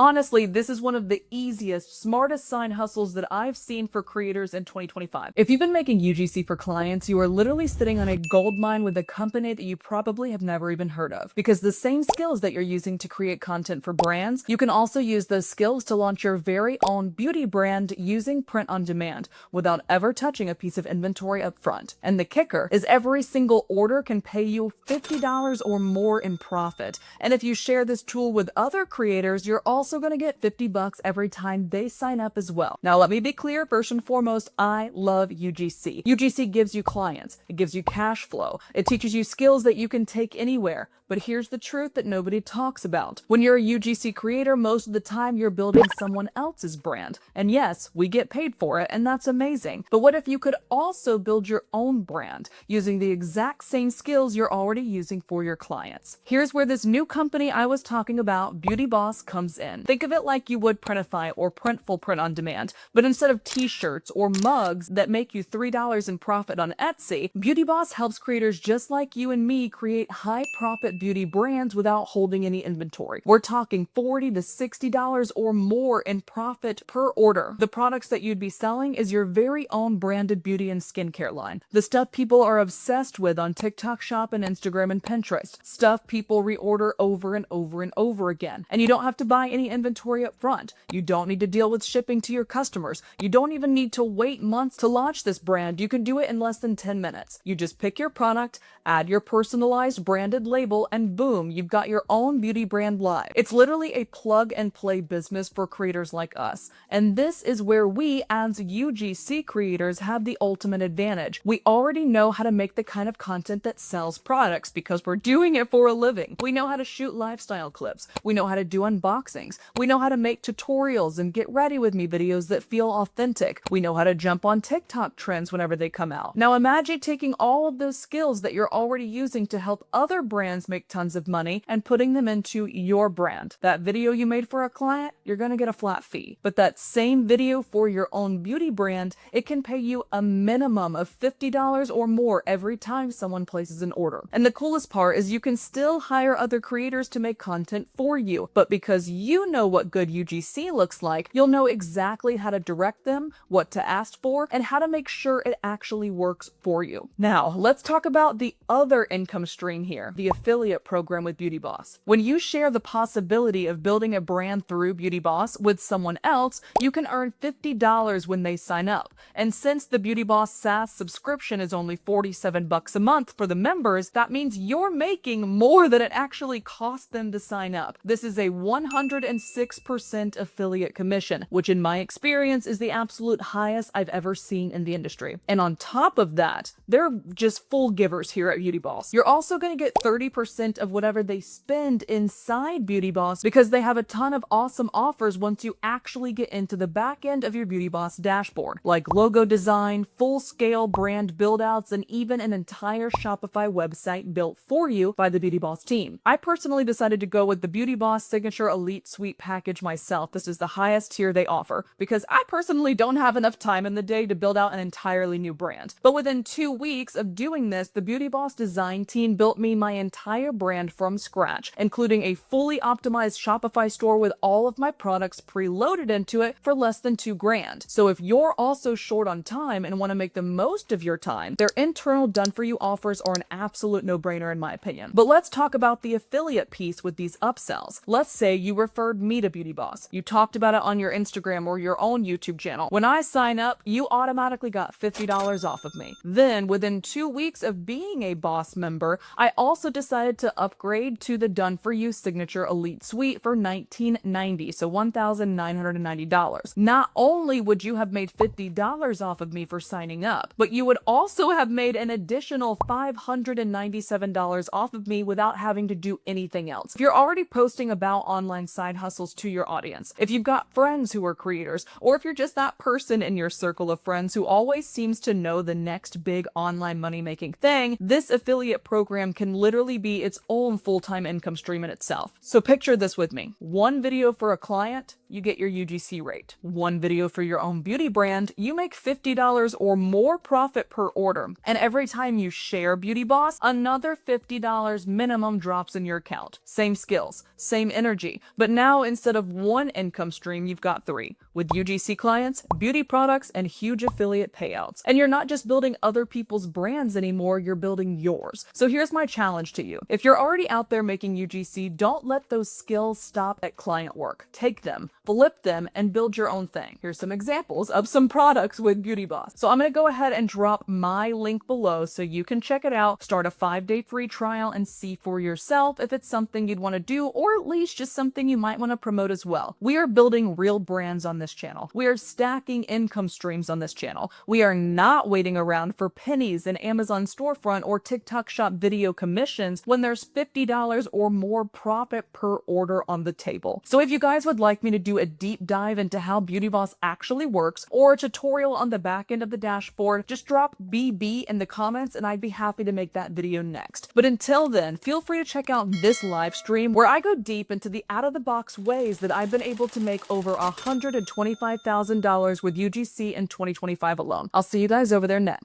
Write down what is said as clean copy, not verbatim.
Honestly, this is one of the easiest, smartest side hustles that I've seen for creators in 2025. If you've been making UGC for clients, you are literally sitting on a gold mine with a company that you probably have never even heard of. Because the same skills that you're using to create content for brands, you can also use those skills to launch your very own beauty brand using print on demand without ever touching a piece of inventory up front. And the kicker is every single order can pay you $50 or more in profit. And if you share this tool with other creators, you're also going to get $50 every time they sign up as well. Now, let me be clear. First and foremost, I love UGC. UGC gives you clients. It gives you cash flow. It teaches you skills that you can take anywhere. But here's the truth that nobody talks about. When you're a UGC creator, most of the time you're building someone else's brand. And yes, we get paid for it, and that's amazing. But what if you could also build your own brand using the exact same skills you're already using for your clients? Here's where this new company I was talking about, BeautyBoss, comes in. Think of it like you would Printify or Printful print on demand, but instead of t-shirts or mugs that make you $3 in profit on Etsy, BeautyBoss helps creators just like you and me create high profit beauty brands without holding any inventory. We're talking $40 to $60 or more in profit per order. The products that you'd be selling is your very own branded beauty and skincare line. The stuff people are obsessed with on TikTok Shop and Instagram and Pinterest. Stuff people reorder over and over and over again. And you don't have to buy any inventory up front. You don't need to deal with shipping to your customers. You don't even need to wait months to launch this brand. You can do it in less than 10 minutes. You just pick your product, add your personalized branded label, and boom, you've got your own beauty brand live. It's literally a plug and play business for creators like us. And this is where we, as UGC creators, have the ultimate advantage. We already know how to make the kind of content that sells products because we're doing it for a living. We know how to shoot lifestyle clips. We know how to do unboxings. We know how to make tutorials and get ready with me videos that feel authentic. We know how to jump on TikTok trends whenever they come out. Now imagine taking all of those skills that you're already using to help other brands make tons of money and putting them into your brand. That video you made for a client, you're going to get a flat fee. But that same video for your own beauty brand, it can pay you a minimum of $50 or more every time someone places an order. And the coolest part is you can still hire other creators to make content for you. But because you know what good UGC looks like, you'll know exactly how to direct them, what to ask for, and how to make sure it actually works for you. Now, let's talk about the other income stream here, the affiliate program with BeautyBoss. When you share the possibility of building a brand through BeautyBoss with someone else, you can earn $50 when they sign up. And since the BeautyBoss SaaS subscription is only $47 a month for the members, that means you're making more than it actually cost them to sign up. This is a 106% affiliate commission, which in my experience is the absolute highest I've ever seen in the industry. And on top of that, they're just full givers here at BeautyBoss. You're also going to get 30% of whatever they spend inside BeautyBoss because they have a ton of awesome offers once you actually get into the back end of your BeautyBoss dashboard, like logo design, full-scale brand build-outs, and even an entire Shopify website built for you by the BeautyBoss team. I personally decided to go with the BeautyBoss Signature Elite Suite package myself. This is the highest tier they offer because I personally don't have enough time in the day to build out an entirely new brand. But within 2 weeks of doing this, the BeautyBoss design team built me my entire brand from scratch, including a fully optimized Shopify store with all of my products preloaded into it for less than $2,000. So if you're also short on time and want to make the most of your time, their internal done-for-you offers are an absolute no-brainer in my opinion. But let's talk about the affiliate piece with these upsells. Let's say you referred me to BeautyBoss. You talked about it on your Instagram or your own YouTube channel. When I sign up, you automatically got $50 off of me. Then within 2 weeks of being a Boss member, I also decided to upgrade to the done-for-you Signature Elite Suite for $19.90, so $1,990. Not only would you have made $50 off of me for signing up, but you would also have made an additional $597 off of me without having to do anything else. If you're already posting about online side hustles to your audience, if you've got friends who are creators, or if you're just that person in your circle of friends who always seems to know the next big online money-making thing, this affiliate program can literally be be its own full-time income stream in itself. So picture this with me. One video for a client, you get your UGC rate. One video for your own beauty brand, you make $50 or more profit per order. And every time you share BeautyBoss, another $50 minimum drops in your account. Same skills, same energy, but now instead of one income stream, you've got three, with UGC clients, beauty products, and huge affiliate payouts. And you're not just building other people's brands anymore, you're building yours. So here's my challenge to you. If you're already out there making UGC, don't let those skills stop at client work. Take them, flip them, and build your own thing. Here's some examples of some products with BeautyBoss. So I'm going to go ahead and drop my link below so you can check it out, start a 5-day free trial, and see for yourself if it's something you'd want to do, or at least just something you might want to promote as well. We are building real brands on this channel. We are stacking income streams on this channel. We are not waiting around for pennies in Amazon storefront or TikTok shop video commissions when there's $50 or more profit per order on the table. So if you guys would like me to do a deep dive into how BeautyBoss actually works, or a tutorial on the back end of the dashboard, just drop BB in the comments and I'd be happy to make that video next. But until then, feel free to check out this live stream where I go deep into the out-of-the-box ways that I've been able to make over $125,000 with UGC in 2025 alone. I'll see you guys over there next.